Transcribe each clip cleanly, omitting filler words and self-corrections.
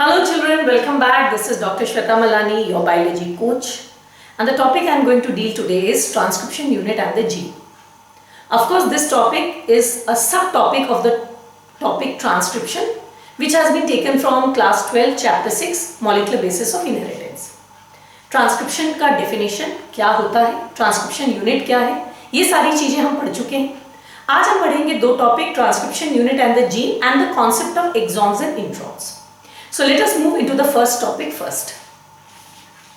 Hello children, welcome back. This is Dr. Shweta Malani, your biology coach. And the topic I am going to deal today is transcription unit and the gene. Of course, this topic is a subtopic of the topic transcription, which has been taken from class 12 chapter 6 molecular basis of inheritance. Transcription का definition क्या होता है, transcription unit क्या है, ये सारी चीजें हम पढ़ चुके हैं. आज हम पढ़ेंगे दो topic, transcription unit and the gene and the concept of exons and introns. So let us move into the first topic first.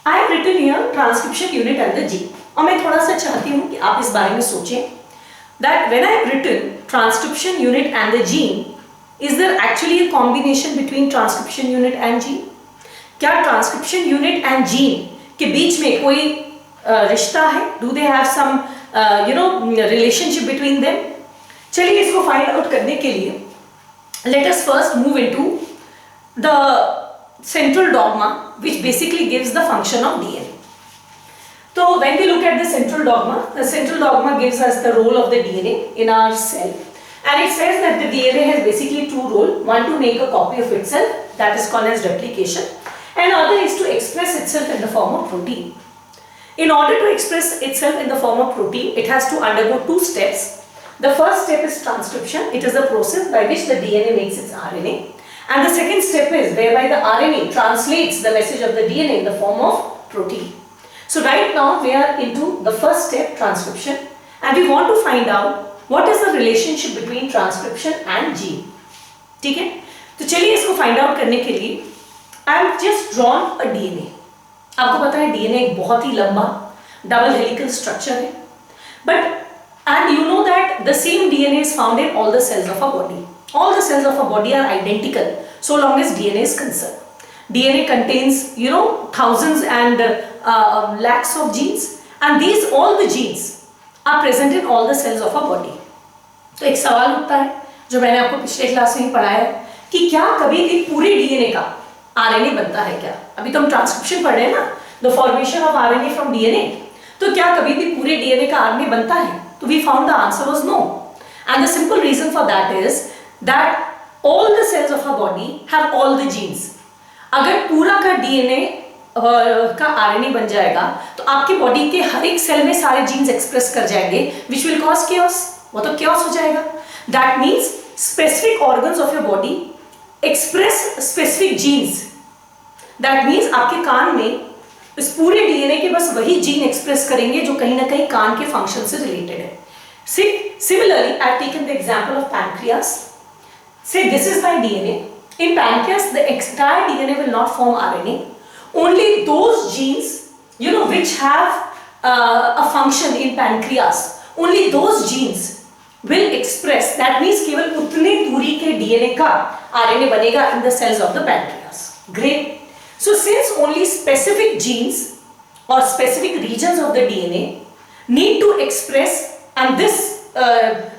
I have written here transcription unit and the gene. और मैं थोड़ा सा चाहती हूँ कि आप इस बारे में सोचें that when I have written transcription unit and the gene, is there actually a combination between transcription unit and gene? क्या transcription unit and gene के बीच में कोई रिश्ता है? Do they have some relationship between them? चलिए इसको find out करने के लिए let us first move into the central dogma, which basically gives the function of DNA. So when we look at the central dogma gives us the role of the DNA in our cell, and it says that the DNA has basically two roles: one to make a copy of itself, that is called as replication, and other is to express itself in the form of protein. In order to express itself in the form of protein, it has to undergo two steps. The first step is transcription. It is the process by which the DNA makes its RNA. And the second step is whereby the RNA translates the message of the DNA in the form of protein. So right now we are into the first step, transcription, and we want to find out what is the relationship between transcription and gene. ठीक है? तो चलिए इसको find out करने के लिए I have just drawn a DNA. आपको पता है DNA एक बहुत ही लंबा double helical structure है, and you know that the same DNA is found in all the cells of our body. All the cells of our body are identical so long as DNA is concerned. DNA contains, thousands and lakhs of genes, and all the genes are present in all the cells of our body. तो एक सवाल उठता है जो मैंने आपको पिछले class में ही पढ़ाया है कि क्या कभी भी पूरे DNA का RNA बनता है क्या? अभी तो हम ट्रांसक्रिप्शन पढ़ रहे हैं ना, the formation of RNA from DNA. तो क्या कभी भी पूरे DNA का RNA बनता है? तो we found the answer was no, and the simple reason for that is that all the cells of our body have all the genes. अगर पूरा का DNA का RNA बन जाएगा तो आपके बॉडी के हर एक सेल में सारे जीन्स एक्सप्रेस कर जाएंगे, which will cause chaos. वो तो chaos हो जाएगा. That means specific organs of your body express specific genes. That means आपके कान में इस पूरे DNA के बस वही जीन एक्सप्रेस करेंगे जो कहीं ना कहीं कान के फंक्शन से रिलेटेड है. Similarly, I have taken the example of pancreas. Say this is my DNA. In pancreas, the entire DNA will not form RNA. Only those genes, which have a function in pancreas, only those genes will express. That means केवल उतने दूरी के DNA का RNA बनेगा in the cells of the pancreas. Great. So since only specific genes or specific regions of the DNA need to express, and this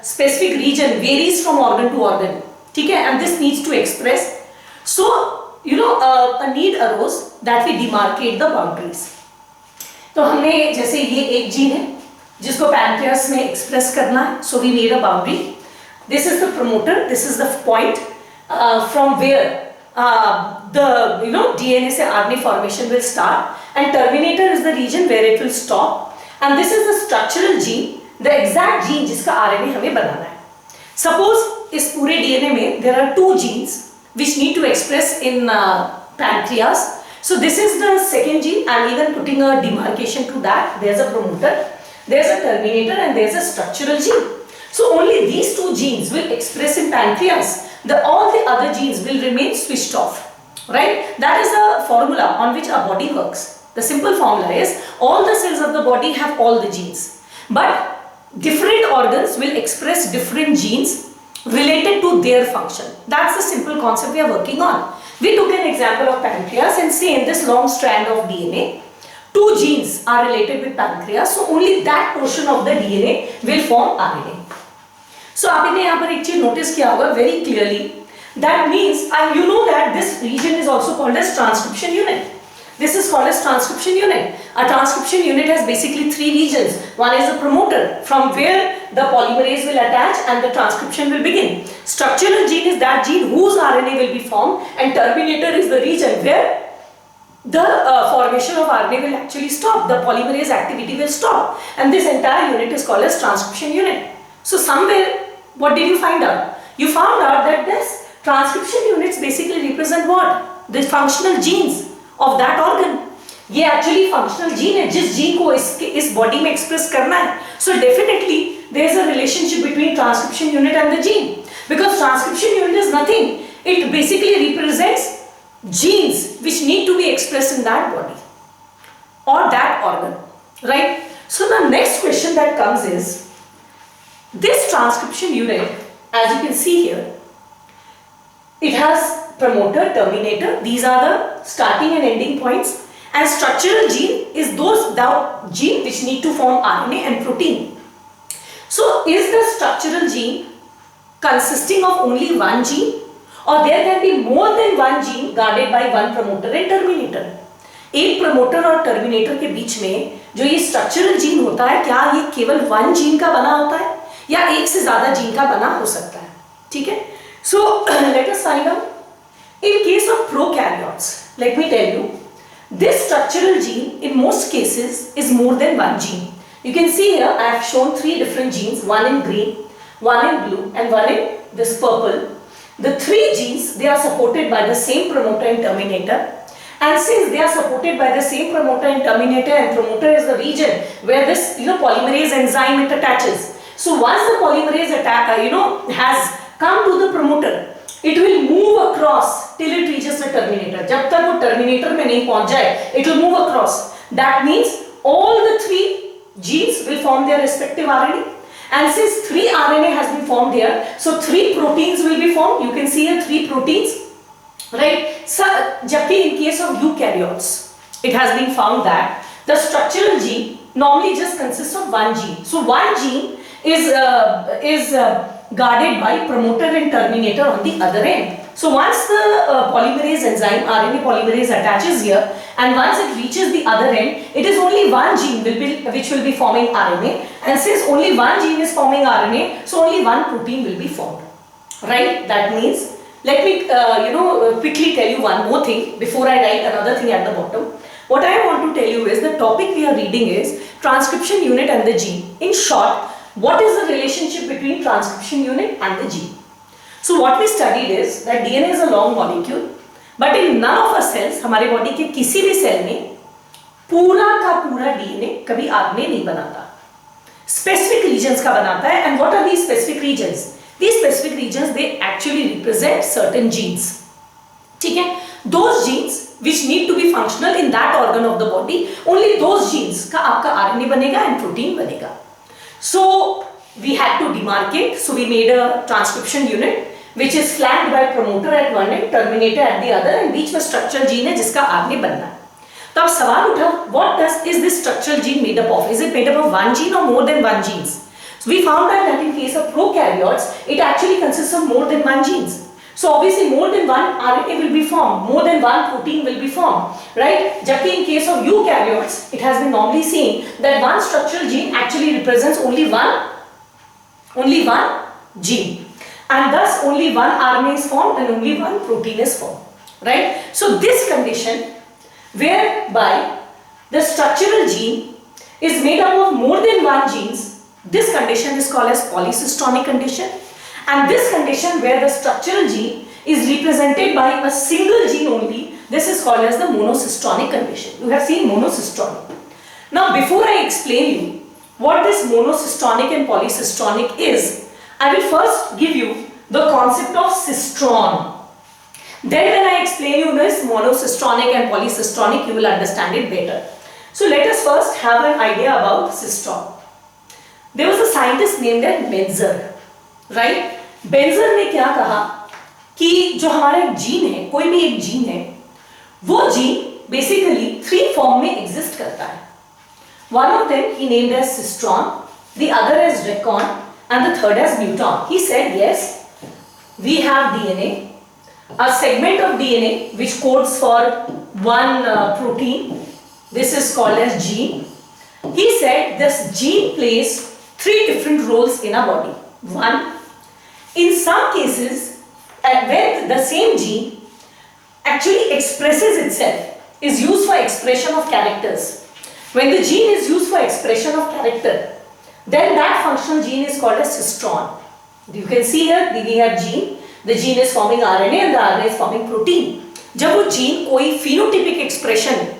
specific region varies from organ to organ. ठीक है, and this needs to express. So a need arose that we demarcate the boundaries. तो हमने जैसे ये एक gene है जिसको pancreas में एक्सप्रेस करना है, so we made a boundary. This is the promoter. This is the point from where the DNA से RNA formation will start, and terminator is the region where it will stop. And this is the structural gene, the exact gene जिसका RNA हमें बनाना है. Suppose इस पूरे DNA में there are two genes which need to express in pancreas. So this is the second gene. I am even putting a demarcation to that. There is a promoter, there is a terminator, and there is a structural gene. So only these two genes will express in pancreas. All the other genes will remain switched off. Right? That is the formula on which our body works. The simple formula is all the cells of the body have all the genes, but different organs will express different genes related to their function. That's the simple concept we are working on. We took an example of pancreas and say in this long strand of DNA, two genes are related with pancreas, so only that portion of the DNA will form RNA. So आपने यहाँ पर एक चीज notice किया होगा very clearly. That means, and you know that this region is also called as transcription unit. This is called as transcription unit. A transcription unit has basically three regions. One is the promoter, from where the polymerase will attach and the transcription will begin. Structural gene is that gene whose RNA will be formed, and terminator is the region where the formation of RNA will actually stop. The polymerase activity will stop, and this entire unit is called as transcription unit. So somewhere, what did you find out? You found out that this transcription units basically represent what? The functional genes of that organ. ये actually functional gene है, जिस gene को इस body में express करना है. So definitely there is a relationship between transcription unit and the gene, because transcription unit is nothing. It basically represents genes which need to be expressed in that body or that organ, right? So the next question that comes is, this transcription unit, as you can see here, it has promoter, terminator. These are the starting and ending points. And structural gene is those gene which need to form RNA and protein. So is the structural gene consisting of only one gene, or there can be more than one gene guarded by one promoter and terminator? एक promoter और terminator के बीच में जो ये structural gene होता है, क्या ये केवल one gene का बना होता है या एक से ज़्यादा gene का बना हो सकता है? ठीक है? So let us find out. In case of prokaryotes, let me tell you, this structural gene in most cases is more than one gene. You can see here I have shown three different genes, one in green, one in blue, and one in this purple. The three genes, they are supported by the same promoter and terminator. And since they are supported by the same promoter and terminator, and promoter is the region where this polymerase enzyme it attaches. So once the polymerase has come to the promoter, it will move across till it reaches the terminator. जब तक वो terminator में नहीं पहुंच जाए, it will move across. That means all the three genes will form their respective RNA. And since 3 RNA has been formed here, so 3 proteins will be formed. You can see here 3 proteins, right? So, जबकि in case of eukaryotes, it has been found that the structural gene normally just consists of one gene. So one gene is guarded by promoter and terminator on the other end. So once the polymerase enzyme, RNA polymerase attaches here, and once it reaches the other end, it is only one gene which will be forming RNA. And since only one gene is forming RNA, so only one protein will be formed, right? That means, let me quickly tell you one more thing before I write another thing at the bottom. What I want to tell you is the topic we are reading is transcription unit and the gene. In short, what is the relationship between transcription unit and the gene? So what we studied is that DNA is a long molecule, but in none of our cells, हमारे body के किसी भी cell में पूरा का पूरा DNA कभी RNA नहीं बनाता. Specific regions का बनाता है. And what are these specific regions? These specific regions, they actually represent certain genes. ठीक है? Those genes which need to be functional in that organ of the body, only those genes का आपका RNA बनेगा and protein बनेगा. So we had to demarcate, so we made a transcription unit which is flanked by promoter at one end, terminator at the other, and बीच में structural gene है जिसका RNA बनना है. तो अब सवाल उठा, what is this structural gene made up of? Is it made up of one gene or more than one genes? So we found out that in case of prokaryotes, it actually consists of more than one genes. So obviously more than one RNA will be formed, more than one protein will be formed, right? जबकि in case of eukaryotes, it has been normally seen that one structural gene actually represents only one gene, and thus only one RNA is formed and only one protein is formed, right? So this condition whereby the structural gene is made up of more than one genes, this condition is called as polycystonic condition. And this condition where the structural gene is represented by a single gene only, this is called as the monocystonic condition. You have seen monocystonic. Now before I explain you what this monocystonic and polycystonic is, I will first give you the concept of cystron. Then when I explain you this monocystonic and polycystonic, you will understand it better. So let us first have an idea about cystron. There was a scientist named Benzer. Right Berger ने क्या कहा कि जो हमारा एक gene है, कोई भी एक जीन है, वो जीन बेसिकली 3 फॉर्म में एग्जिस्ट करता है. One of them he named as cistron, the other as recon and the third as neutron. He said yes, we have DNA, a segment of DNA which codes for one protein. This is called as gene. He said this gene plays three different roles in our body. One, in some cases, when the same gene actually expresses itself, is used for expression of characters. When the gene is used for expression of character, then that functional gene is called as cistron. You can see here we have gene. The gene is forming RNA and the RNA is forming protein. जब वो gene कोई phenotypic expression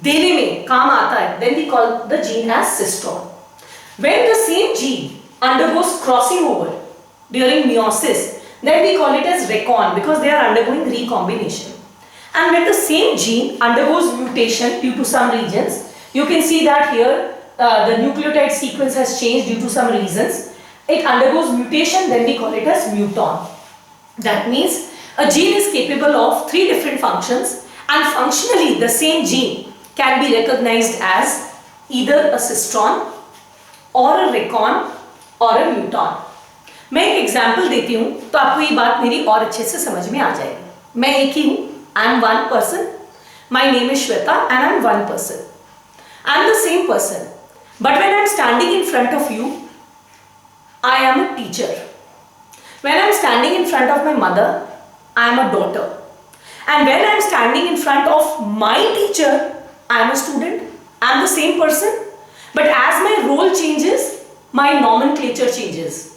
देने में काम आता है, then we call the gene as cistron. When the same gene undergoes crossing over during meiosis, then we call it as recon because they are undergoing recombination. And when the same gene undergoes mutation due to some reasons, you can see that here the nucleotide sequence has changed due to some reasons. It undergoes mutation, then we call it as muton. That means a gene is capable of three different functions, and functionally the same gene can be recognized as either a cistron or a recon or a muton. मैं एक example देती हूँ तो आपको ये बात मेरी और अच्छे से समझ में आ जाएगी. मैं एक ही हूँ. I am one person. My name is Shweta and I am one person. I am the same person. But when I am standing in front of you, I am a teacher. When I am standing in front of my mother, I am a daughter. And when I am standing in front of my teacher, I am a student. I am the same person. But as my role changes, my nomenclature changes.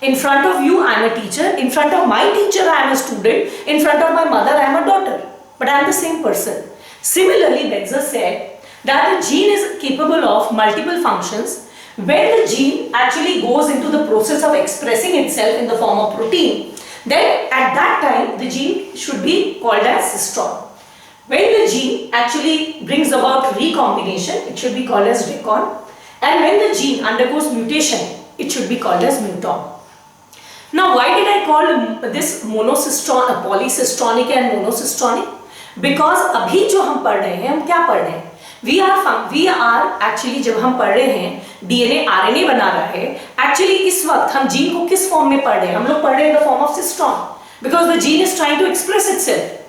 In front of you, I am a teacher. In front of my teacher, I am a student. In front of my mother, I am a daughter. But I am the same person. Similarly, Betzer said that the gene is capable of multiple functions. When the gene actually goes into the process of expressing itself in the form of protein, then at that time, the gene should be called as cistron. When the gene actually brings about recombination, it should be called as recon. And when the gene undergoes mutation, it should be called as muton. Now, why did I call this monocistron, polycistronic and monocistronic? Because अभी जो हम पढ़ रहे हैं, हम क्या पढ़ रहे हैं? We are actually जब हम पढ़ रहे हैं DNA RNA बना रहा है, actually इस वक्त हम जीन को किस फॉर्म में पढ़ रहे हैं? हम लोग पढ़ रहे हैं in the form of cistron, because the gene is trying to express itself.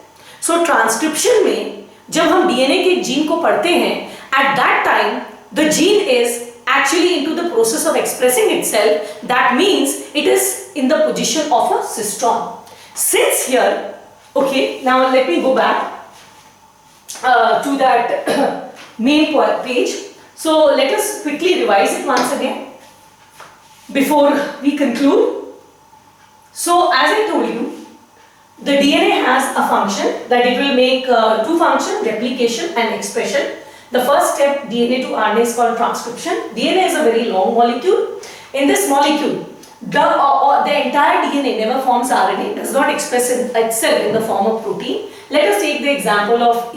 So transcription में जब हम DNA के जीन को पढ़ते हैं, at that time the gene is actually into the process of expressing itself. That means it is in the position of a cistron. Since here, okay, now let me go back to that main page. So let us quickly revise it once again before we conclude. So as I told you, the DNA has a function that it will make two functions, replication and expression. The first step, DNA to RNA, is called transcription. DNA is a very long molecule. In this molecule, the entire DNA never forms RNA, does not express itself in the form of protein. Let us take the example of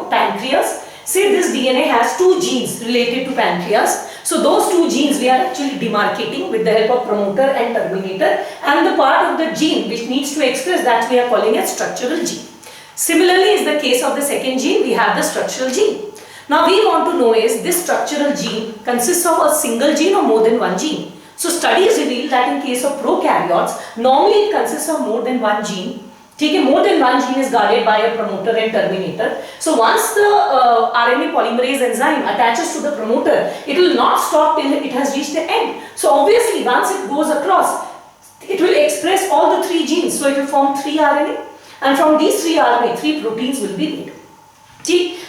pancreas. Say this DNA has two genes related to pancreas. So those two genes we are actually demarcating with the help of promoter and terminator, and the part of the gene which needs to express that we are calling as structural gene. Similarly is the case of the second gene, we have the structural gene. Now we want to know is this structural gene consists of a single gene or more than one gene. So studies reveal that in case of prokaryotes, normally it consists of more than one gene. More than one gene is guarded by a promoter and terminator. So once the RNA polymerase enzyme attaches to the promoter, it will not stop till it has reached the end. So obviously once it goes across, it will express all the three genes. So it will form three RNA, and from these three RNA, three proteins will be made.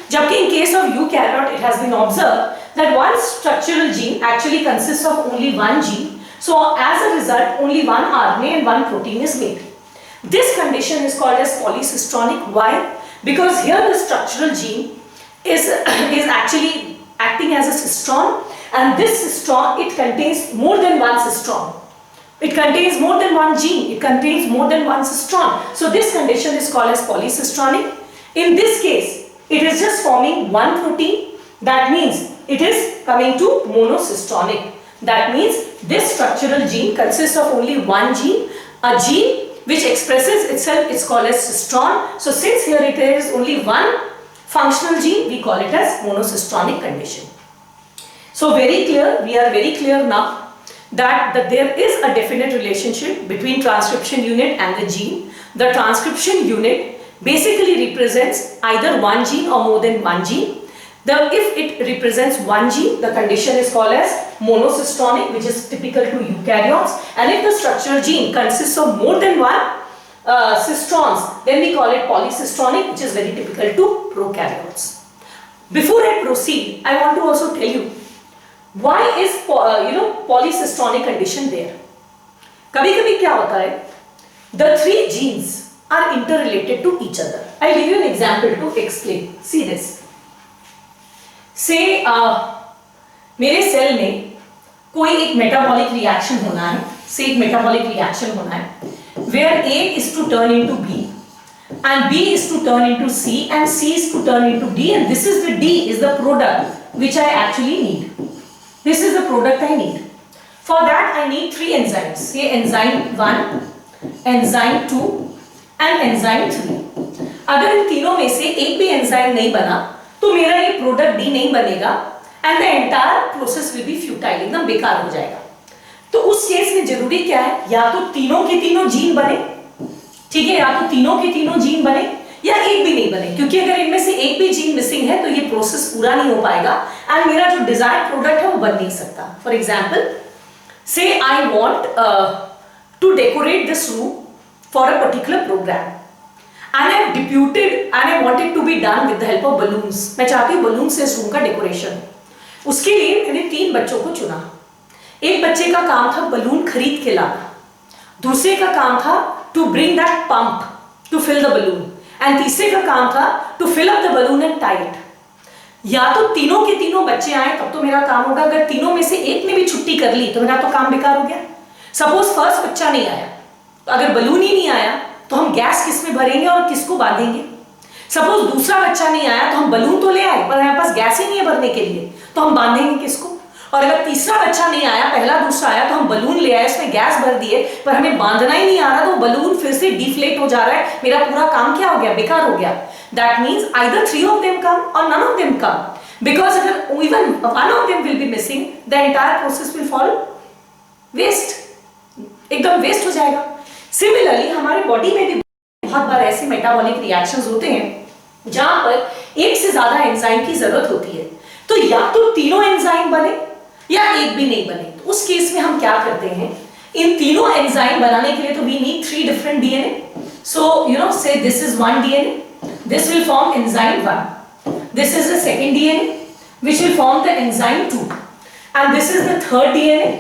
Jabki in case of eukaryote, it has been observed that one structural gene actually consists of only one gene. So as a result, only one RNA and one protein is made. This condition is called as polycistronic. Why? Because here the structural gene is actually acting as a cistron, and this cistron, it contains more than one cistron. It contains more than one gene. It contains more than one cistron. So this condition is called as polycistronic. In this case, it is just forming one protein. That means it is coming to monocistronic. That means this structural gene consists of only one gene. A gene which expresses itself is called as cistron. So since here it is only one functional gene, we call it as monocistronic condition. So very clear, we are very clear now that there is a definite relationship between transcription unit and the gene. The transcription unit basically represents either one gene or more than one gene. If it represents one gene, the condition is called as monocystonic, which is typical to eukaryotes. And if the structural gene consists of more than one cystrons, then we call it polycystonic, which is very typical to prokaryotes. Before I proceed, I want to also tell you why is polycystonic condition there. कभी-कभी क्या होता है? The three genes are interrelated to each other. I'll give you an example to explain. See this. Say मेरे cell में कोई एक metabolic reaction होना है. से एक मेटाबॉलिक रिएक्शन होना है. Where A is to turn into B, and B is to turn into C, and C is to turn into D, and this is the D is the product which I actually need. This is the product I need. For that I need three enzymes. Say enzyme 1, enzyme 2, and enzyme 3. अगर इन तीनों में से एक भी enzyme नहीं बना तो मेरा ये प्रोडक्ट D नहीं बनेगा, and the entire process will be futile, एकदम बेकार हो जाएगा. तो उस केस में जरूरी क्या है? या तो तीनों के तीनों जीन बने, ठीक है, या तो तीनों के तीनों जीन बने या एक भी नहीं बने, क्योंकि अगर इनमें से एक भी जीन मिसिंग है तो ये प्रोसेस पूरा नहीं हो पाएगा एंड मेरा जो डिजायर्ड प्रोडक्ट है वो बन नहीं सकता. For example, say I want to decorate this room for a particular program and I have deputed and I want it to be done with the help of balloons. मैं चाहती हूँ balloon से इस रूम का decoration. उसके लिए मैंने 3 बच्चों को चुना. एक बच्चे का काम था बलून खरीद के लाना, दूसरे का काम था to bring that pump to fill the balloon, and तीसरे का काम था to fill up the balloon and tie it. या तो तीनों के तीनों बच्चे आए तब तो मेरा काम होगा. अगर तीनों में से एक ने भी छुट्टी कर ली तो मेरा तो काम बेकार हो गया. सपोज फर्स्ट बच्चा नहीं आया, अगर बलून ही नहीं आया तो हम गैस किस में भरेंगे और किसको बांधेंगे. सपोज दूसरा बच्चा नहीं आया तो हम बलून तो ले आए पर हमारे पास गैस ही नहीं है भरने के लिए, तो हम बांधेंगे किसको. और अगर तीसरा बच्चा नहीं आया, पहला दूसरा आया, तो हम बलून ले आए, उसमें गैस भर दिए पर हमें बांधना ही नहीं आ रहा, तो बलून फिर से डिफ्लेट हो जा रहा है, मेरा पूरा काम क्या हो गया? बेकार हो गया. That means either 3 of them come or none of them come, because अगर even one of them will be missing, the entire process will fall waste, एकदम वेस्ट हो जाएगा. सिमिलरली हमारे बॉडी में भी बहुत बार ऐसे मेटाबॉलिक रिएक्शंस होते हैं जहां पर एक से ज्यादा एंजाइम की जरूरत होती है. तो या तो तीनों एंजाइम बने या एक भी नहीं बने. तो उस केस में हम क्या करते हैं, इन तीनों एंजाइम बनाने के लिए तो we need 3 different DNA. So say this is one DNA, this will form enzyme 1, this is the second DNA which will form the enzyme 2, and this is the third DNA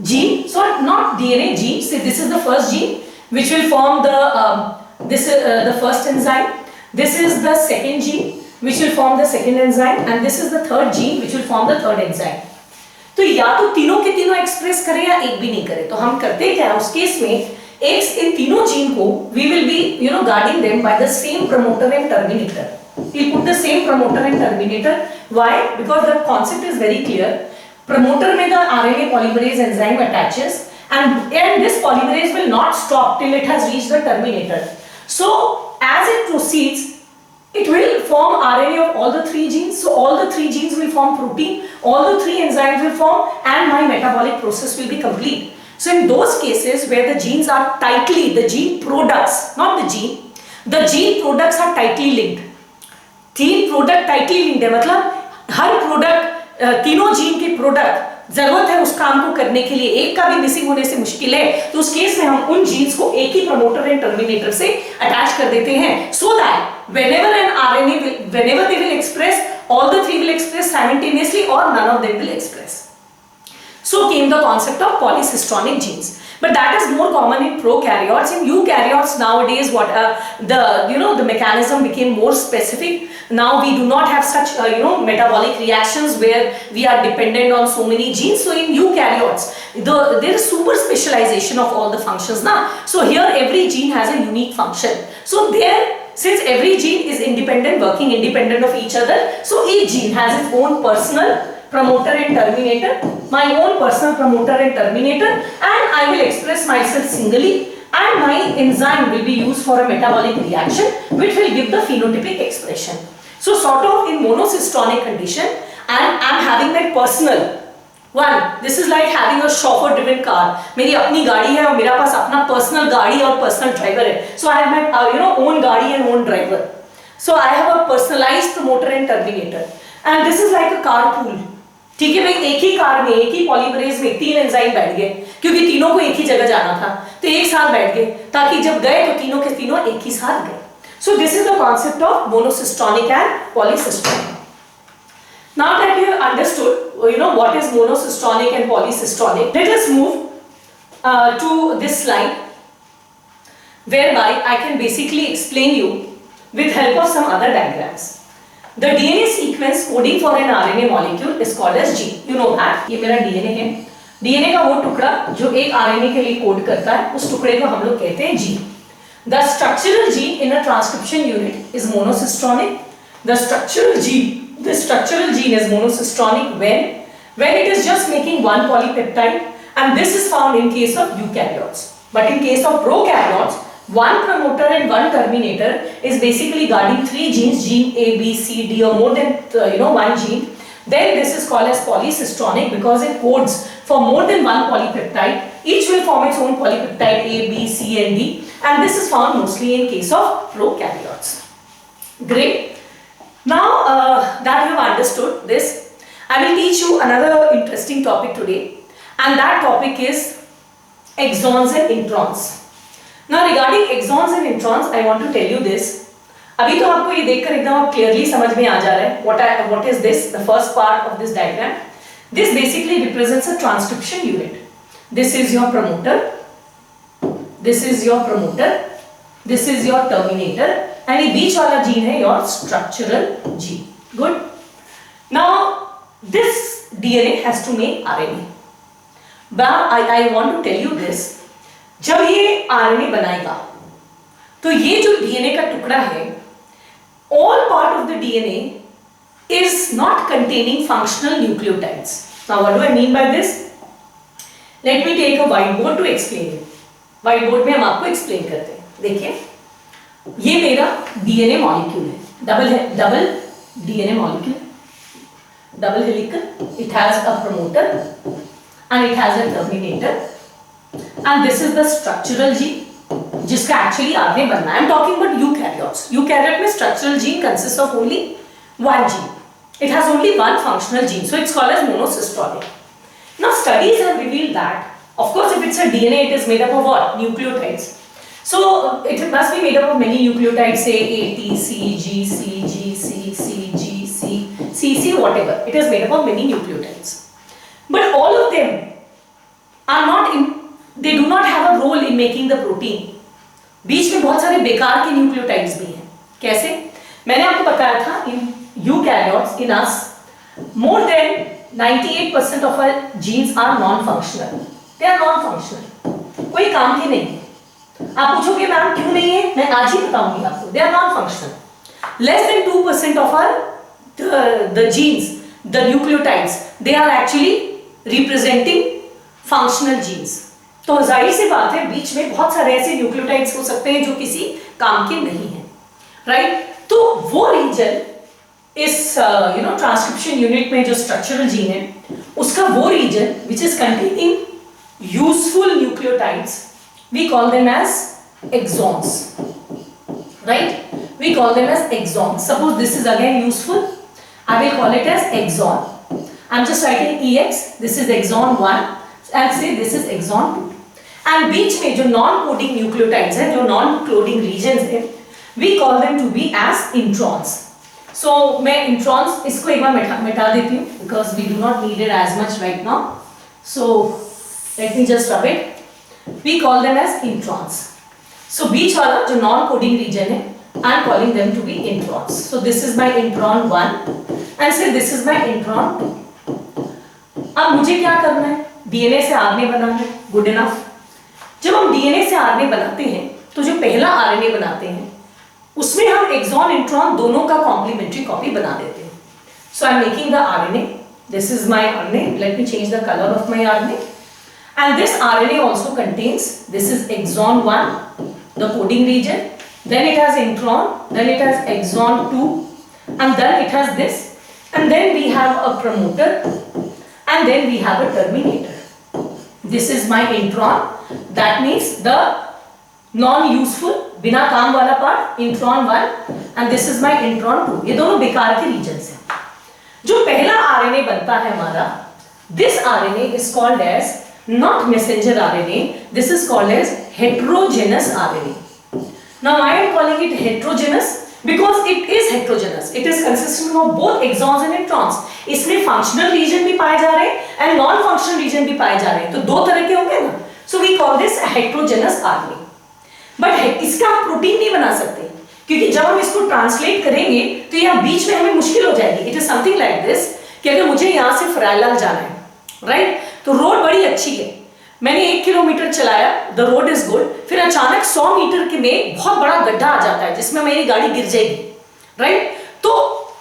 gene. So not DNA, gene. Say this is the first gene which will form the first enzyme, this is the second gene which will form the second enzyme, and this is the third gene which will form the third enzyme. तो या तो तीनों के तीनों express करें या एक भी नहीं करें. तो हम करते क्या है उस केस में, इन तीनों जीन को we will be guarding them by the same promoter and terminator. We put the same promoter and terminator. Why? Because the concept is very clear. Promoter में the RNA polymerase enzyme attaches, and this polymerase will not stop till it has reached the terminator. So as it proceeds, it will form RNA of all the 3 genes. So all the 3 genes will form protein, all the 3 enzymes will form, and my metabolic process will be complete. So in those cases where the genes are tightly, the gene products, not the gene products are tightly linked. 3 product tightly linked है, मतलब हर product, तीनों gene के product जरूरत है उस काम को करने के लिए, एक का भी मिसिंग होने से मुश्किल है. तो उस केस में हम उन जीन्स को एक ही प्रमोटर एंड टर्मिनेटर से अटैच कर देते हैं, so that whenever an RNA whenever they will express, all the 3 will express simultaneously or none of them will express. So came the concept of polycystonic genes. But that is more common in prokaryotes. In eukaryotes nowadays, the mechanism became more specific. Now we do not have such metabolic reactions where we are dependent on so many genes. So in eukaryotes, there is super specialization of all the functions now. So here every gene has a unique function. So there, since every gene is independent, working independent of each other, so each gene has its own personal promoter and terminator, my own personal promoter and terminator, and I will express myself singly, and my enzyme will be used for a metabolic reaction which will give the phenotypic expression. So sort of in monocystonic condition, and I'm having my personal One, this is like having a chauffeur-driven car. मेरी अपनी गाड़ी है और मेरा पास अपना personal गाड़ी और personal driver है. So I have my own गाड़ी and own driver. So I have a personalized promoter and terminator. And this is like a carpool. ठीक है भाई, एक ही कार में, एक ही पॉलीमरेज में 3 एंजाइम बैठ गए, क्योंकि तीनों को एक ही जगह जाना था, तो एक साथ बैठ गए, ताकि जब गए तो तीनों के तीनों एक ही साथ गए. So this is the concept of monocystonic and polysystonic. Now that you have understood, what is monocystonic and polysystonic, let us move to this slide, whereby I can basically explain you with help of some other diagrams. The DNA sequence coding for an RNA molecule is called as gene. You know that. ये मेरा DNA है. DNA का वो टुकड़ा जो एक RNA के लिए कोड करता है, उस टुकड़े को हम लोग कहते हैं gene. The structural gene in a transcription unit is monocystonic. The structural gene is monocystonic when it is just making one polypeptide, and this is found in case of eukaryotes. But in case of prokaryotes, one promoter and one terminator is basically guarding 3 genes, gene A, B, C, D, or more than one gene. Then this is called as polysystonic because it codes for more than one polypeptide. Each will form its own polypeptide A, B, C, and D, and this is found mostly in case of prokaryotes. Great. Now that you have understood this, I will teach you another interesting topic today, and that topic is exons and introns. Now regarding exons and introns, I want to tell you this. अभी तो आपको ये देखकर एकदम clearly समझ में आ जा रहा है what is this, the first part of this diagram. This basically represents a transcription unit. This is your promoter, this is your promoter, this is your terminator, and ये बीच वाला gene है your structural gene. Good. Now this DNA has to make RNA. But I want to tell you this. जब ये RNA बनाएगा, तो ये जो DNA का टुकड़ा है, all part of the DNA is not containing functional nucleotides. Now what do I mean by this? Let me take a whiteboard to explain it. Whiteboard में हम आपको explain करते हैं. देखिए, ये मेरा DNA molecule है, double DNA molecule, double helical. It has a promoter and it has a terminator. And this is the structural gene जिसका actually आगे बनना है. I am talking about eukaryotes. Eukaryote में structural gene consists of only one gene. It has only one functional gene, so it's called as monocystonic. Now studies have revealed that, of course, if it's a DNA, it is made up of what? Nucleotides. So it must be made up of many nucleotides, say A, T, C, G, C, G, C, C, G, C, C, C, whatever. It is made up of many nucleotides. But all of them are not they do not have a role in making the protein. बीच में बहुत सारे बेकार के nucleotides भी हैं. कैसे? मैंने आपको बताया था in eukaryotes, in us, more than 98% of our genes are non-functional. They are non-functional. कोई काम के नहीं. आप पूछोगे मैम क्यों नहीं है? मैं आज ही बताऊंगी आपको. They are non-functional. Less than 2% of our the genes, the nucleotides, they are actually representing functional genes. तो जाहिर सी बात है बीच में बहुत सारे ऐसे न्यूक्लियोटाइड्स हो सकते हैं जो किसी काम के नहीं हैं, राइट? तो वो रीजन इस ट्रांसक्रिप्शन यूनिट में जो स्ट्रक्चरल जीन है उसका वो region which is containing useful nucleotides, we call them as exons, right? We call them as exons. Suppose this is again useful, I will call it as exon. I am just writing EX, this is exon 1 and say this is exon 2. And बीच में जो non coding nucleotides हैं, जो non coding regions हैं, we call them to be as introns. So मैं introns इसको एक बार मिटा देती हूँ because we do not need it as much right now. So let me just rub it. We call them as introns. So बीच वाला जो non coding region है, I am calling them to be introns. So this is my intron 1 and say this is my intron 2. अब मुझे क्या करना है? DNA से RNA बनाना है. Good enough. जब हम DNA से RNA बनाते हैं तो जो पहला RNA बनाते हैं उसमें हम एक्सॉन इंट्रॉन दोनों का कॉम्प्लीमेंट्री कॉपी बना देते हैं. So I am making the RNA. This is my RNA. Let me change the colour of my RNA. And this RNA also contains, this is exon 1, the coding region, then it has intron, then it has exon 2, and then it has this, and then we have a promoter. and then we have a terminator. This is my intron, that means the non-useful, बिना काम वाला part, intron 1, and this is my intron 2. ये दोनों बेकार के regions हैं. जो पहला RNA बनता है हमारा, this RNA is called as not messenger RNA, this is called as heterogeneous RNA. Now why I am calling it heterogeneous? Because it is heterogeneous. It is consisting of both exons and introns. इसमें functional region भी पाए जा रहे हैं and non-functional region भी पाए जा रहे हैं. तो दो तरह के होंगे ना. So we call this a heterogeneous RNA. But इसका आप प्रोटीन नहीं बना सकते क्योंकि जब हम इसको ट्रांसलेट करेंगे तो यहाँ बीच में हमें मुश्किल हो जाएगी. It is something like this कि अगर मुझे यहाँ से फ्राइलाल जाना है, राइट, तो रोड बड़ी अच्छी है, मैंने 1 किलोमीटर चलाया, द रोड इज गुड, फिर अचानक 100 मीटर के में बहुत बड़ा गड्ढा आ जाता है जिसमें मेरी गाड़ी गिर जाएगी, राइट, तो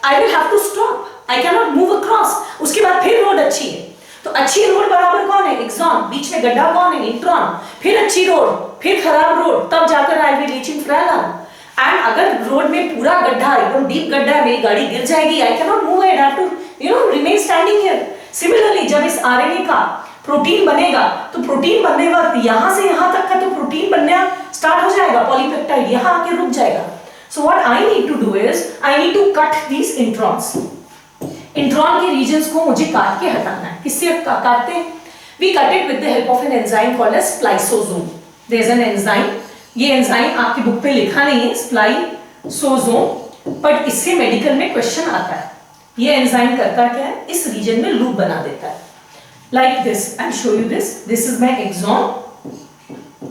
I will have to stop, I can not move across. उसके बाद फिर रोड अच्छी है, तो अच्छी रोड बराबर कौन है? एक्सॉन. बीच में गड्ढा कौन है? इंट्रॉन. फिर अच्छी रोड, फिर खराब रोड, तब जाकर आई विल रीचिंग फ्राइलाल. एंड अगर रोड में पूरा गड्ढा, एकदम डीप गड्ढा है, मेरी गाड़ी गिर जाएगी, I can not move, I have to remain standing here. Similarly जब इस आरएनए का प्रोटीन बनेगा तो प्रोटीन बनने वक्त यहां से यहां तक का तो प्रोटीन बनना स्टार्ट हो जाएगा, पॉलीपेप्टाइड यहां आके रुक जाएगा. So what I need to do is I need to cut these introns. Intron के रीजन्स को मुझे काट के हटाना है. किससे काटते हैं? We cut it with the help of an enzyme called as spliceosome. There is an enzyme, ये एंजाइम आपकी बुक पे लिखा नहीं है, स्प्लाइसोसोम, बट इससे मेडिकल में क्वेश्चन आता है. ये एंजाइम करता क्या है? इस रीजन में लूप बना देता है. Like this, I'll show you this. This is my exon.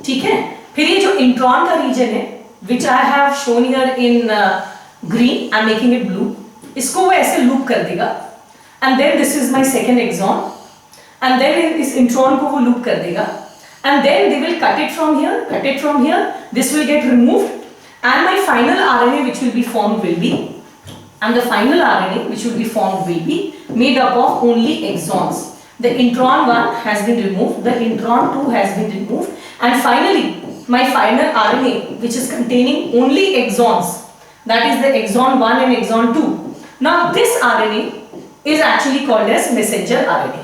ठीक है. फिर ये जो इंट्रॉन का रीजन है, which I have shown here in green, I'm making it blue. इसको वो ऐसे लूप कर देगा. And then this is my second exon. And then इस इंट्रॉन को वो लूप कर देगा. And then they will cut it from here, cut it from here. This will get removed. And my final RNA which will be formed will be, and the final RNA which will be formed will be made up of only exons. The intron 1 has been removed, the intron 2 has been removed, and finally my final RNA which is containing only exons, that is the exon 1 and exon 2. Now this RNA is actually called as messenger RNA.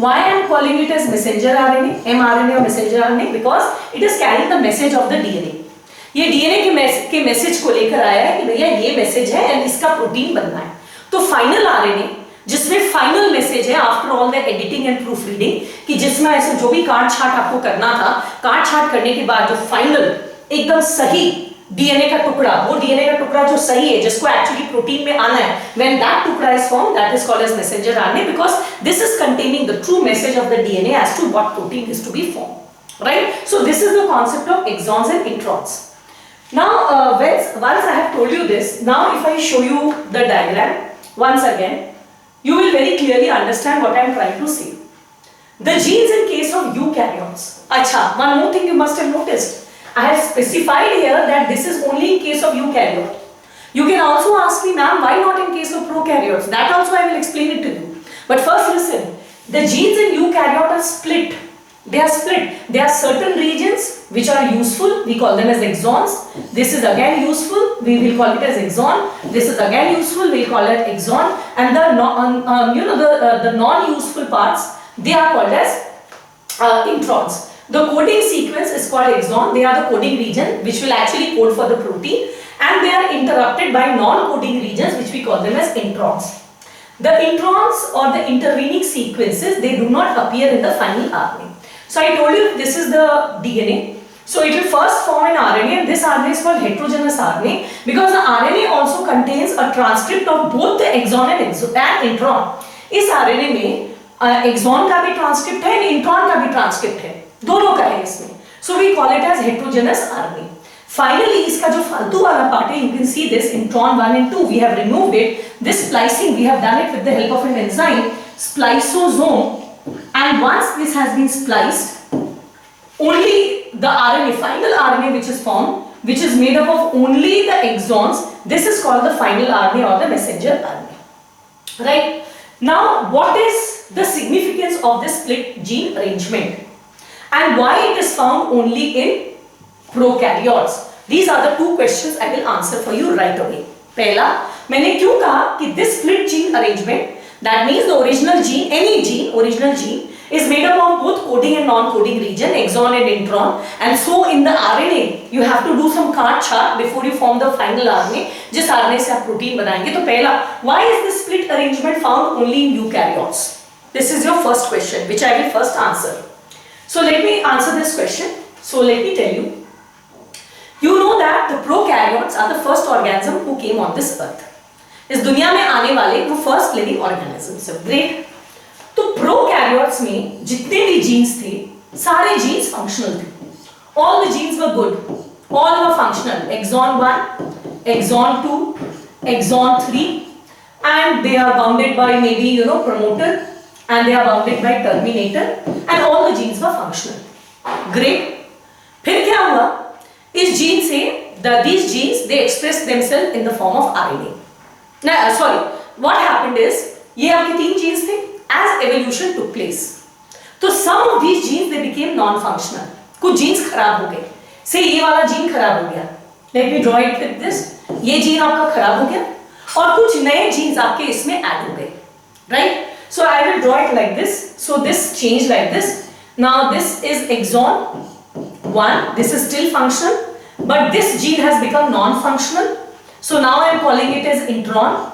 Why I am calling it as messenger RNA, mRNA or messenger RNA? Because it is carrying the message of the DNA. ये DNA के message को लेकर आया है कि भैया ये message है और इसका प्रोटीन बनना है. तो फाइनल RNA जिसमें फाइनल मैसेज है after all the editing and proof reading, कि जिसमें ऐसे जो भी काट छाट आपको करना था, काट छाट करने के बाद जो फाइनल एकदम सही डीएनए का टुकड़ा, वो डीएनए का टुकड़ा जो सही है, जिसको एक्चुअली प्रोटीन में आना है, व्हेन दैट टुकड़ा is formed, that is called as messenger RNA, because this is containing the true message of the DNA as to what protein is to be formed, right. So this is the concept of exons and introns. Now once I have told you this, now if I show you the diagram once again, you will very clearly understand what I am trying to say. The genes in case of eukaryotes. Acha, one more thing you must have noticed. I have specified here that this is only in case of eukaryote. You can also ask me, ma'am, why not in case of prokaryotes? That also I will explain it to you. But first listen, the genes in eukaryote are split. They are split. There are certain regions which are useful. We call them as exons. This is again useful. We will call it as exon. This is again useful. We will call it exon. And the non-useful parts, they are called as introns. The coding sequence is called exon. They are the coding region which will actually code for the protein, and they are interrupted by non-coding regions which we call them as introns. The introns or the intervening sequences, they do not appear in the final RNA. So I told you this is the DNA. So it will first form an RNA, and this RNA is called heterogeneous RNA because the RNA also contains a transcript of both the exon and intron. इस RNA में exon का भी transcript है and intron का भी transcript है, दोनों का है इसमें. So we call it as heterogeneous RNA. Finally, इसका जो फालतू वाला part है, you can see this intron 1 and 2, we have removed it. This splicing we have done it with the help of an enzyme, spliceosome. And once this has been spliced, only the RNA, final RNA which is formed, which is made up of only the exons, this is called the final RNA or the messenger RNA. Right? Now, what is the significance of this split gene arrangement? And why it is found only in prokaryotes? These are the two questions I will answer for you right away. पहला, मैंने क्यों कहा कि this split gene arrangement, That means the original gene, any gene, original gene is made up of both coding and non-coding region, exon and intron. And so in the RNA, you have to do some Kaant-Chart before you form the final RNA. जिस RNA से आप protein बनाएंगे. तो पहला, why is this split arrangement found only in eukaryotes? This is your first question, which I will first answer. So let me answer this question. So let me tell you. You know that the prokaryotes are the first organism who came on this earth. इस दुनिया में आने वाले वो first living organisms है. Great. तो prokaryotes में जितने भी जीन्स थे, सारे जीन्स फंक्शनल थे. All the genes were good, all were functional. Exon 1, exon 2, exon 3, and they are bounded by maybe promoter, and they are bounded by terminator, and all the genes were functional. Great. फिर क्या हुआ? इस gene से these genes they express themselves in the form of RNA. Sorry, what happened is, ये आपके 3 genes थे. As evolution took place, तो some of these genes they became non-functional. कुछ genes खराब हो गए. से ये वाला gene खराब हो गया. Let me draw it with this. ये gene आपका खराब हो गया और कुछ नए genes आपके इसमें add हो गए. Right? So I will draw it like this. So this changed like this. Now this is exon 1. This is still functional, but this gene has become non-functional. So now I am calling it as intron.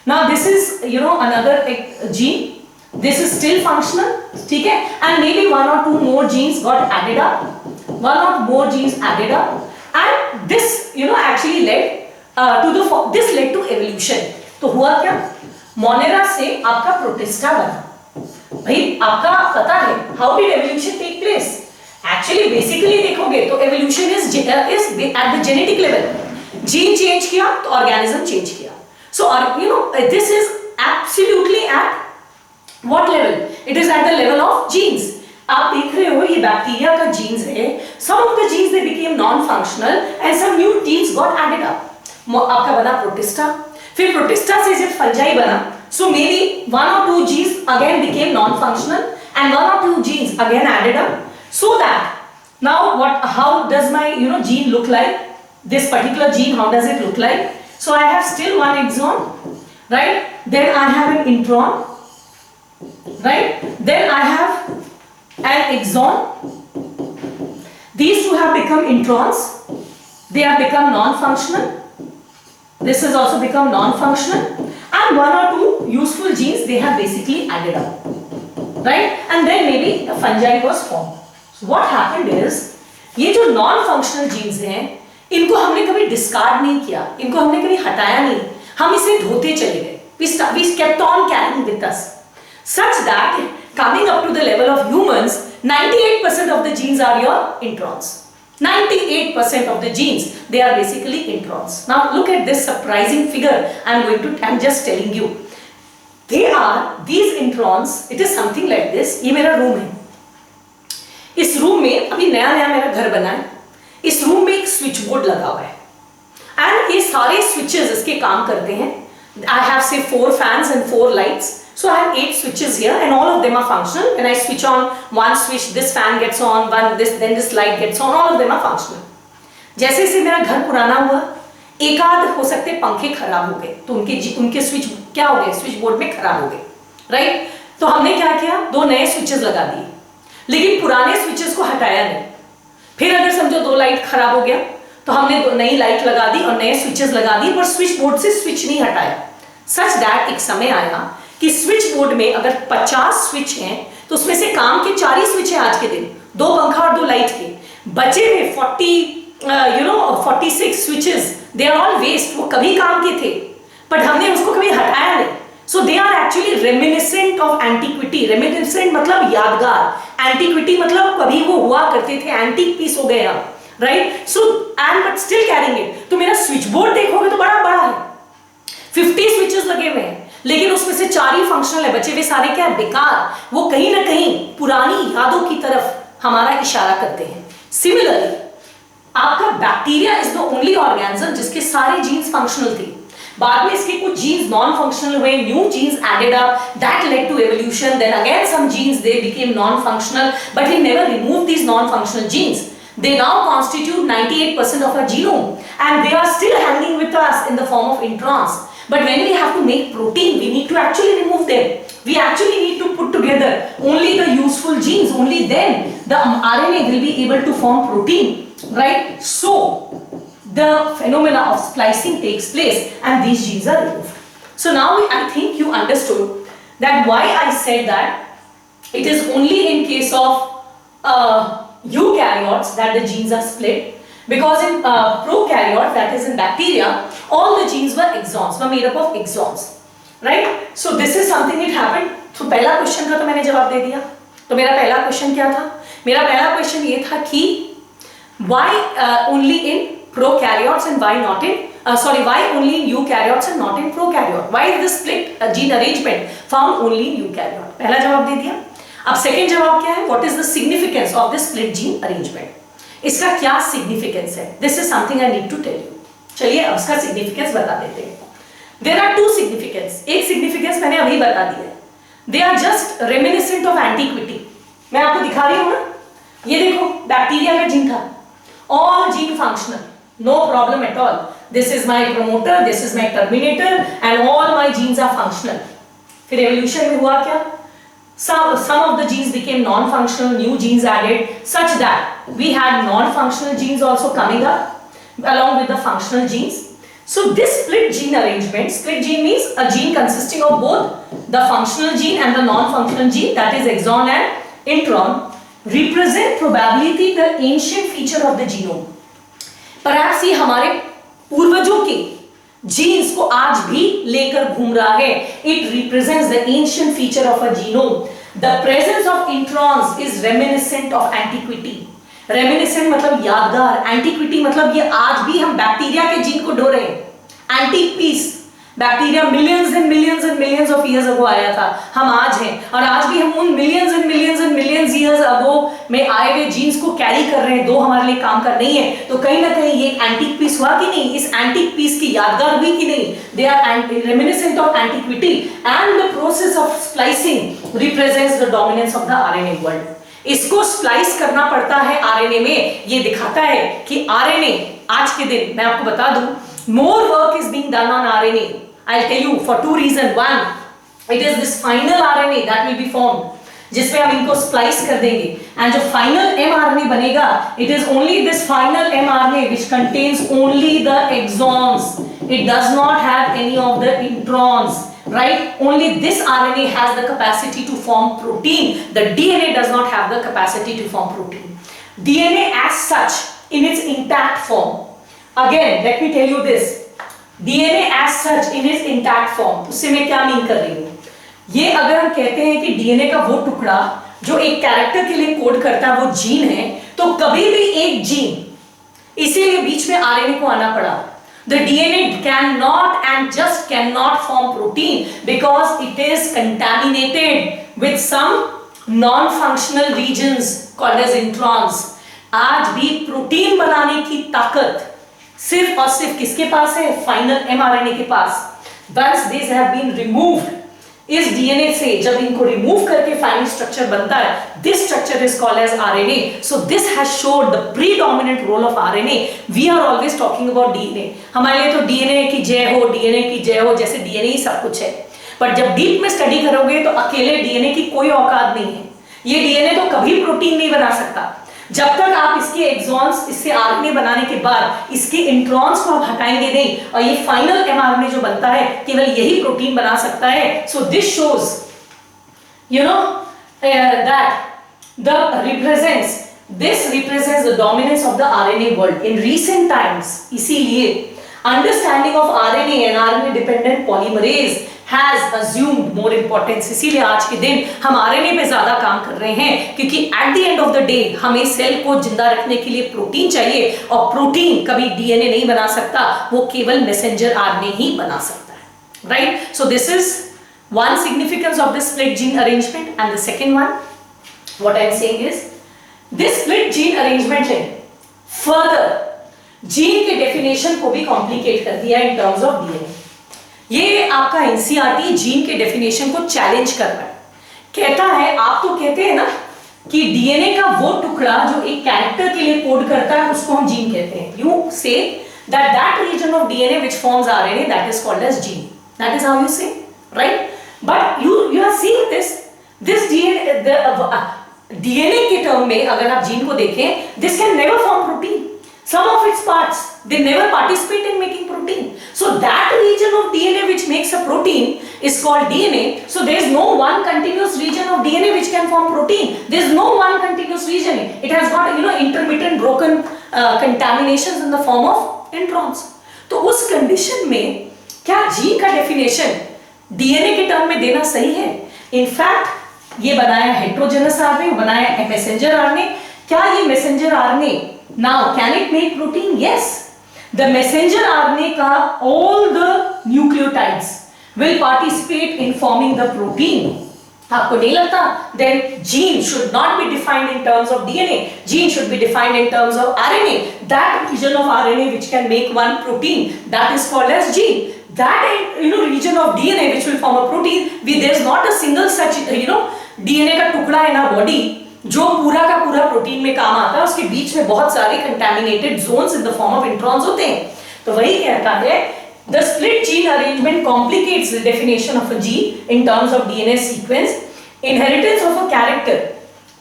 Now this is another gene. This is still functional, ठीक है? And maybe 1 or 2 more genes got added up. 1 or more genes added up, and this actually led this led to evolution. तो हुआ क्या? Monera से आपका protista बना. भाई आपका पता है how did evolution take place? Actually basically देखोगे तो evolution is at the genetic level. Gene change किया तो ऑर्गेनिज्म चेंज किया. So this is absolutely at what level? It is at the level of genes. आप देख रहे हो ये बैक्टीरिया का जीन्स है. Some of the genes they became non-functional and some new genes got added up. आपका बना प्रोटिस्टा. फिर प्रोटिस्टा से जब फंजाई बना, so maybe 1 or 2 genes again became non-functional and 1 or 2 genes again added up. So that now how does my gene look like? This particular gene, how does it look like? So I have still one exon, right? Then I have an intron, right? Then I have an exon. These two have become introns. They have become non-functional. This has also become non-functional. And 1 or 2 useful genes they have basically added up, right? And then maybe the fungi was formed. So what happened is, ये जो non-functional genes हैं, इनको हमने कभी discard नहीं किया, इनको हमने कभी हटाया नहीं, हम इसे धोते चले गए. We kept on carrying with us, such that coming up to the level of humans, 98% of the genes are your introns. 98% of the genes they are basically introns. Now look at this surprising figure. I'm just telling you. These introns. It is something like this. ये मेरा room है. इस room में अभी नया नया मेरा घर बना है. इस रूम में एक स्विच बोर्ड लगा हुआ है एंड ये सारे स्विचेस इसके काम करते हैं. I have say 4 fans and 4 lights, so I have 8 switches here and all of them are functional. When I switch on one switch, this fan gets on, then this light gets on, all of them are functional. जैसे जैसे मेरा घर पुराना हुआ, एक आध हो सकते पंखे खराब हो गए तो उनके स्विच क्या हो गए, स्विच बोर्ड में खराब हो गए, राइट? तो हमने क्या किया, 2 नए स्विचेस लगा दिए, लेकिन पुराने स्विचेस को हटाया नहीं. फिर अगर समझो 2 लाइट खराब हो गया तो हमने 2 नई लाइट लगा दी और नए स्विचेस लगा दिए, पर स्विच बोर्ड से स्विच नहीं हटाया. सच दैट एक समय आया कि स्विच बोर्ड में अगर 50 स्विच हैं तो उसमें से काम के 4 ही स्विच हैं आज के दिन, 2 पंखा और 2 लाइट के. बचे हुए 46 switches they are all waste. वो कभी काम के थे बट हमने उसको कभी हटाया नहीं. So they are actually reminiscent of antiquity. Reminiscent मतलब यादगार, antiquity मतलब कभी वो हुआ करते थे, antique piece हो गए हम, right? So and but still carrying it. तो मेरा switch board देखोगे तो बड़ा बड़ा है, 50 switches लगे हुए हैं, लेकिन उसमें से 4 ही फंक्शनल है, बचे हुए सारे क्या है, बेकार. वो कहीं ना कहीं पुरानी यादों की तरफ हमारा इशारा करते हैं. Similarly, आपका bacteria is the only organism जिसके सारे जीन्स फंक्शनल थे. बाद में इसके कुछ जीन्स नॉन फंक्शनल हुए, new genes added up, that led to evolution. Then again some genes they became non functional, but he never remove these non functional genes. They now constitute 98% of our genome and they are still hanging with us in the form of introns. But when we have to make protein, we need to actually remove them. We actually need to put together only the useful genes. Only then the RNA will be able to form protein, right? So the phenomena of splicing takes place and these genes are removed. So now I think you understood that why I said that it is only in case of eukaryotes that the genes are split. Because in prokaryotes, that is in bacteria, all the genes were exons, were made up of exons, right? So this is something it happened. तो पहला question का तो मैंने जवाब दे दिया. तो मेरा पहला क्वेश्चन क्या था? मेरा पहला क्वेश्चन ये था कि why only in prokaryotes and why not in why only in eukaryotes and not in prokaryote? Why is this split gene arrangement found only in eukaryote? पहला जवाब दे दिया. अब सेकंड जवाब क्या है? What is the significance of this split gene arrangement? इसका क्या significance है? This is something I need to tell you. चलिए अब इसका सिग्निफिकेंस बता देते हैं. There are two significance. एक सिग्निफिकेंस मैंने अभी बता दिया है. They are just reminiscent of antiquity. मैं आपको दिखा रही हूं ना, ये देखो बैक्टीरिया का जीन था, all gene functional, no problem at all. This is my promoter, this is my terminator and all my genes are functional. फिर एवोल्यूशन में हुआ क्या? Some of the genes became non-functional, new genes added, such that we had non-functional genes also coming up along with the functional genes. So this split gene arrangement, split gene means a gene consisting of both the functional gene and the non-functional gene, that is exon and intron, represent probably the ancient feature of the genome. Perhaps ये हमारे पूर्वजों के jeans को आज भी लेकर घूम रहा है. It represents the ancient feature of a genome. The presence of introns is reminiscent of antiquity. Reminiscent मतलब यादगार, antiquity मतलब ये आज भी हम बैक्टीरिया के जीन को ढो रहे हैं. Antique piece. Bacteria millions and millions of years ago आया था. हम आज हैं और आज भी हम उन millions and millions years ago में आए हुए जीन्स को कैरी कर रहे हैं. दो हमारे लिए काम कर नहीं है, तो कहीं ना कहीं ये एंटीक पीस हुआ कि नहीं? इस एंटीक पीस की यादगार हुई कि नहीं? They are reminiscent of antiquity and the process of splicing represents the dominance of the RNA world. इसको स्प्लाइस करना पड़ता है आरएनए में. ये दिखाता है कि आरएनए आज के दिन मैं आपको बता दूं, more work is being done on RNA. I'll tell you for two reasons. One, it is this final RNA that will be formed, जिसमें हम इनको स्प्लाइस कर देंगे, and जो final mRNA बनेगा, it is only this final mRNA which contains only the exons. It does not have any of the introns, right? Only this RNA has the capacity to form protein. The DNA does not have the capacity to form protein. DNA as such in its intact form. Again, let me tell you this. DNA as such in its intact form. उससे मैं क्या mean कर रही हूँ? ये अगर हम कहते हैं कि डीएनए का वो टुकड़ा जो एक कैरेक्टर के लिए कोड करता है वो जीन है, तो कभी भी एक जीन इसीलिए बीच में आरएनए को आना पड़ा. The DNA cannot and just cannot form protein because it is contaminated with some non-functional regions called as introns. आज भी प्रोटीन बनाने की ताकत सिर्फ और सिर्फ किसके पास है? फाइनल एमआरएनए के पास. Once these have been removed, इस डीएनए से जब इनको रिमूव करके फाइनल स्ट्रक्चर बनता है, this structure is called as RNA. So this has showed the predominant role of RNA. We are always talking about DNA. हमारे लिए तो डीएनए की जय हो जैसे डीएनए ही सब कुछ है. पर जब डीप में स्टडी करोगे तो अकेले डीएनए की कोई औकात नहीं है. ये डीएनए तो कभी प्रोटीन नहीं बना सकता. जब तक आप इसके एक्सॉन्स, इससे आरएनए बनाने के बाद इसके इंट्रॉन्स को आप हटाएंगे नहीं, और ये फाइनल एमआरएनए जो बनता है केवल यही प्रोटीन बना सकता है. So this shows that this represents the dominance of the RNA world in recent times. इसीलिए understanding of RNA and RNA dependent polymerase has assumed more importance. इसीलिए आज के दिन हम आरएनए पे ज्यादा काम कर रहे हैं, क्योंकि at the end of the day हमें सेल को जिंदा रखने के लिए प्रोटीन चाहिए, और प्रोटीन कभी डीएनए नहीं बना सकता, वो केवल मैसेंजर आरएनए ही बना सकता है. Right? So this is one significance of this split gene arrangement, and the second one, what I am saying is this split gene arrangement ने further जीन के डेफिनेशन को भी कॉम्प्लिकेट कर दिया in terms of डीएनए. ये आपका NCERT gene के definition को चैलेंज कर रहा है. कहता है, आप तो कहते हैं ना कि डीएनए का वो टुकड़ा जो एक कैरेक्टर के लिए कोड करता है उसको हम जीन कहते हैं. You say that region of DNA which forms RNA that is called as gene. That is how you say, right? But you are seeing this DNA, DNA के टर्म में अगर आप जीन को देखें, this can never form protein. Some of its parts, they never participate in making protein. So that region of DNA which makes a protein is called DNA. So there is no one continuous region of DNA which can form protein. There is no one continuous region. It has got intermittent broken contaminations in the form of introns. तो उस condition में क्या gene का definition DNA के term में देना सही है? इनफैक्ट ये बनाया हेट्रोजेनस आरएनए, बनाया मैसेंजर आरएनए. क्या ये messenger RNA now can it make protein? Yes. The messenger RNA का all the nucleotides will participate in forming the protein. आपको नहीं लगता? Then gene should not be defined in terms of DNA. Gene should be defined in terms of RNA. That region of RNA which can make one protein, that is called as gene. That region of DNA which will form a protein, there is not a single such DNA का टुकड़ा है ना body जो पूरा का पूरा protein में काम आता है. उसके बीच में बहुत सारे contaminated zones in the form of introns होते हैं. तो वही कहता है the split gene arrangement complicates the definition of a gene in terms of DNA sequence. Inheritance of a character.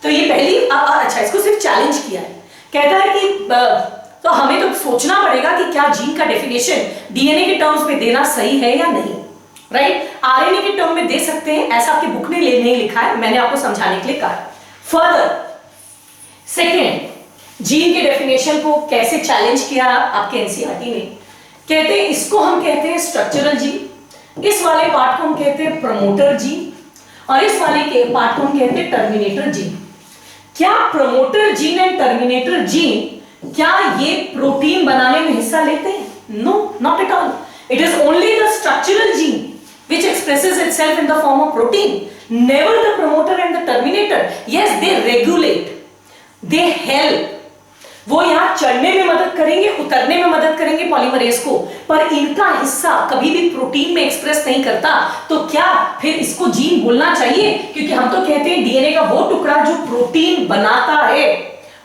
तो ये पहली अच्छा इसको सिर्फ चैलेंज किया है. कहता है कि तो हमें तो सोचना पड़ेगा कि क्या जीन का डेफिनेशन डीएनए के टर्म्स में देना सही है या नहीं, राइट? आरएनए के टर्म में दे सकते हैं, ऐसा आपकी बुक ने नहीं लिखा है, मैंने आपको समझाने के लिए कहा. फर्दर सेकेंड, जीन के डेफिनेशन को कैसे चैलेंज किया आपके एनसीईआरटी ने. कहते हैं इसको हम कहते हैं स्ट्रक्चरल जीन, इस वाले पार्ट को हम कहते हैं प्रमोटर जीन, और इस वाले के पार्ट को हम कहते हैं टर्मिनेटर जीन. क्या promoter gene and terminator gene क्या ये प्रोटीन बनाने में हिस्सा लेते हैं? No, not at all. It is only the structural gene which expresses itself in the form of protein, never the promoter and the terminator. Yes, they regulate, they help. वो यहाँ चढ़ने में मदद करेंगे, उतरने में मदद करेंगे पॉलीमरेज को, पर इनका हिस्सा कभी भी प्रोटीन में एक्सप्रेस नहीं करता. तो क्या फिर इसको जीन बोलना चाहिए? क्योंकि हम तो कहते हैं डीएनए का वो टुकड़ा जो प्रोटीन बनाता है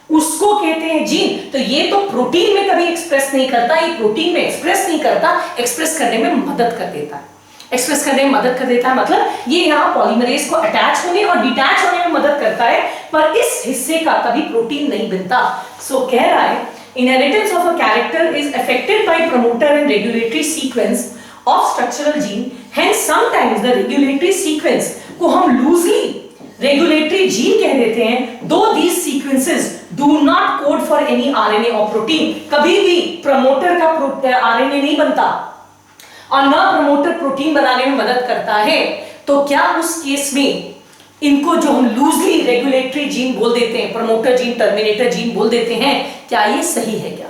उसको कहते हैं जीन. तो ये तो प्रोटीन में कभी एक्सप्रेस नहीं करता, ये प्रोटीन में एक्सप्रेस नहीं करता, एक्सप्रेस करने में मदद कर देता है. एक्सप्रेस करने में मदद कर देता है मतलब ये यहाँ पॉलीमरेज को अटैच होने और डिटैच होने में मदद करता है, पर इस हिस्से का कभी प्रोटीन नहीं बनता. सो कह रहा है inheritance of a character is affected by promoter and regulatory sequence of structural gene. Hence sometimes the regulatory sequence को हम लूजली रेगुलेटरी जीन कह देते हैं, दो these sequences do not code for any RNA और प्रोटीन. कभी भी promoter का आरएनए नहीं बनता और न प्रमोटर प्रोटीन बनाने में मदद करता है. तो क्या उस केस में इनको जो हम लूजली रेगुलेटरी जीन बोल देते हैं, प्रमोटर जीन, टर्मिनेटर जीन बोल देते हैं, क्या ये सही है? क्या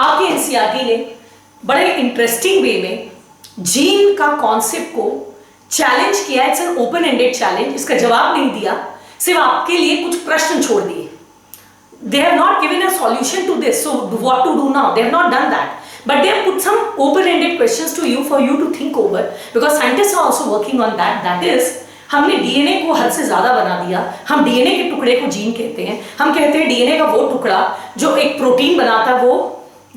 आपके एनसीईआरटी ने बड़े इंटरेस्टिंग वे में जीन का कॉन्सेप्ट को चैलेंज किया. It's an open ended challenge. इसका जवाब नहीं दिया, सिर्फ आपके लिए कुछ प्रश्न छोड़ दिए. They have not given a solution to this, so what to do now? They have not done that. But they have put some open-ended questions to you for you to think over, because scientists are also working on that. That is, हमने DNA को हद से ज्यादा बना दिया. हम DNA के टुकड़े को जीन कहते हैं. हम कहते हैं डीएनए का वो टुकड़ा जो एक प्रोटीन बनाता है वो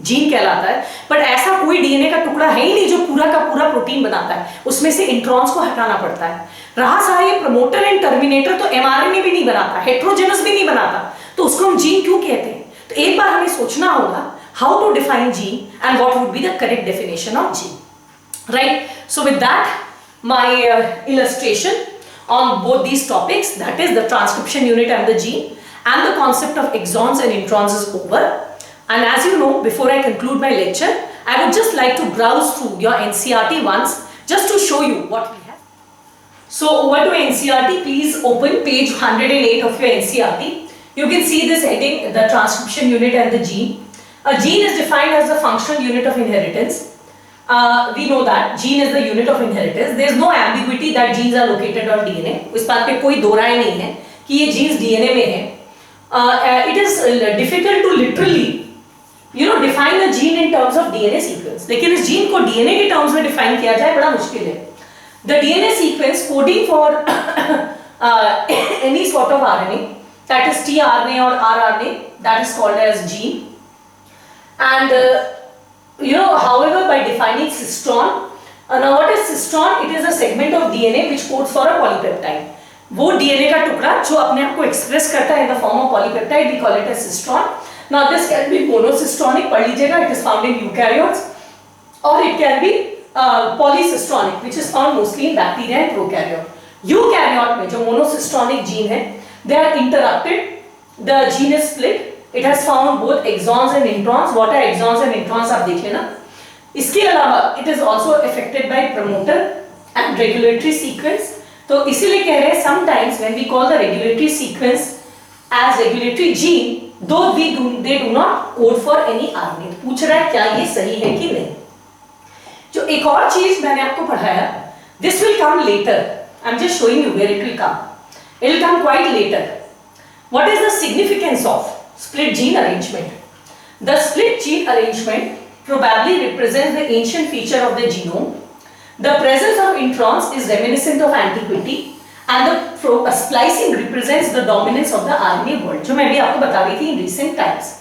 जीन कहलाता है. बट ऐसा कोई डीएनए का टुकड़ा है ही नहीं जो पूरा का पूरा प्रोटीन बनाता है. उसमें से इंट्रॉन्स को हटाना पड़ता है. रहा सारा ये प्रमोटर एंड टर्मिनेटर, तो एमआरएनए भी नहीं बनाता, हेट्रोजेनस भी नहीं बनाता, तो उसको हम जीन क्यों कहते हैं? तो एक बार हमें सोचना होगा how to define gene and what would be the correct definition of gene, right? So with that, my illustration on both these topics, that is the transcription unit and the gene and the concept of exons and introns, is over. And as you know, before I conclude my lecture, I would just like to browse through your NCERT once just to show you what we have. So over to NCERT, please open page 108 of your NCERT. You can see this heading, the transcription unit and the gene. A gene is defined as the functional unit of inheritance. We know that gene is the unit of inheritance. There is no ambiguity that genes are located on DNA. इस बात पे कोई दो राय नहीं है कि ये genes DNA में है. It is difficult to literally, define a gene in terms of DNA sequence. लेकिन इस gene को DNA के terms में define किया जाए बड़ा मुश्किल है. The DNA sequence coding for any sort of RNA, that is tRNA or rRNA, that is called as gene. And however, by defining cistron, Now what is cistron? It is a segment of DNA which codes for a polypeptide. वो DNA का टुकड़ा जो अपने आप को express करता है in the form of polypeptide, we call it as cistron. Now this can be monocistronic, पढ़ लीजिएगा, it is found in eukaryotes, or it can be polycistronic, which is found mostly in bacteria and prokaryote. Eukaryote में जो monocistronic gene है, they are interrupted. The gene is split. It has found both exons and introns. What are exons and introns आप देख लेना. इसके अलावा it is also affected by promoter and regulatory sequence. तो इसीलिए कह रहे हैं sometimes when we call the regulatory sequence as regulatory gene, though they do not code for any RNA. पूछ रहा है क्या ये सही है कि नहीं. जो एक और चीज मैंने आपको पढ़ाया, this will come later. I'm just showing you where it will come. It will come quite later. What is the significance of split gene arrangement? The split gene arrangement probably represents the ancient feature of the genome. The presence of introns is reminiscent of antiquity, and the splicing represents the dominance of the RNA world, जो मैं भी आपको बता रही थी in recent times.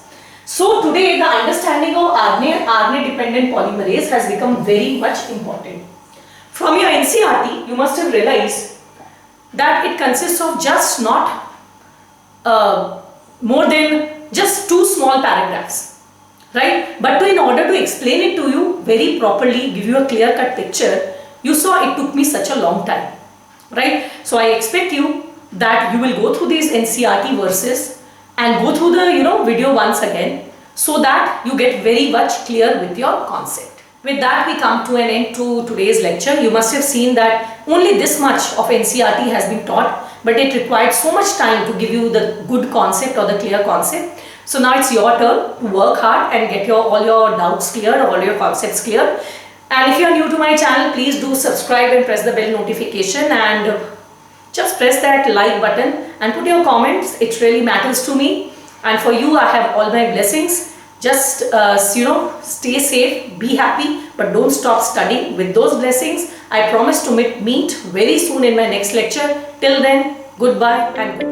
So today the understanding of RNA dependent polymerase has become very much important. From your NCERT, you must have realized that it consists of just not more than just 2 small paragraphs. Right? But in order to explain it to you very properly, give you a clear-cut picture, you saw it took me such a long time. Right? So I expect you that you will go through these NCERT verses and go through the video once again, so that you get very much clear with your concept. With that, we come to an end to today's lecture. You must have seen that only this much of NCERT has been taught, but it required so much time to give you the good concept or the clear concept. So now it's your turn to work hard and get all your doubts clear, all your concepts clear. And if you are new to my channel, please do subscribe and press the bell notification, and just press that like button and put your comments. It really matters to me, and for you I have all my blessings. Just stay safe, be happy, but don't stop studying. With those blessings, I promise to meet very soon in my next lecture. Till then, goodbye and goodbye.